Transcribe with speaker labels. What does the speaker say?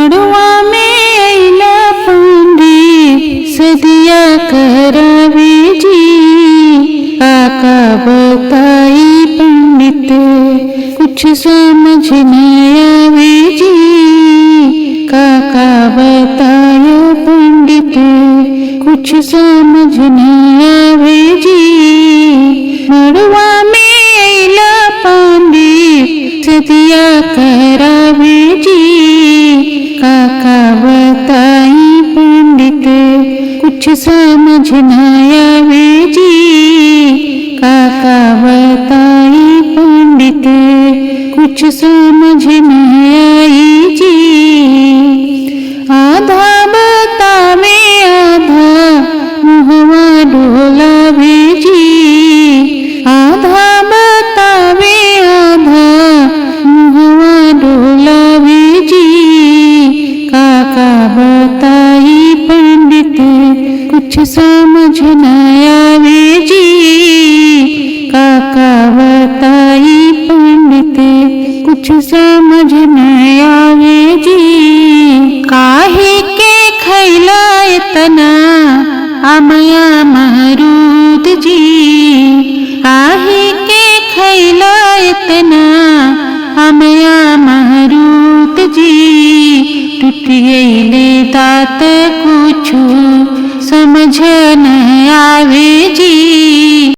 Speaker 1: मड़वा में अइला पंडित सदिया करावे जी। काका बताई पंडित कुछ समझ न आवे जी। काका बताया पंडित कुछ समझ न आवे जी। मड़वा में अइला पंडित सदिया करावे जी। काका बताई पंडित कुछ समझ न आवे जी। काका बताई पंडित कुछ समझ न आई जी। आधा बतावे आधा मुहवा डोलावे जी। आधा बतावे आधा मुहवा डोलावे जी। काका बताई पंडित कुछ समझ न आवे जी। काका बताई पंडित कुछ समझ न आवे जी। काहे के खैला इतना अमया महरूद जी। काहे के खैला इतना अमया महरूद जी। टूट गईले दांत कुछ समझ न आवे जी।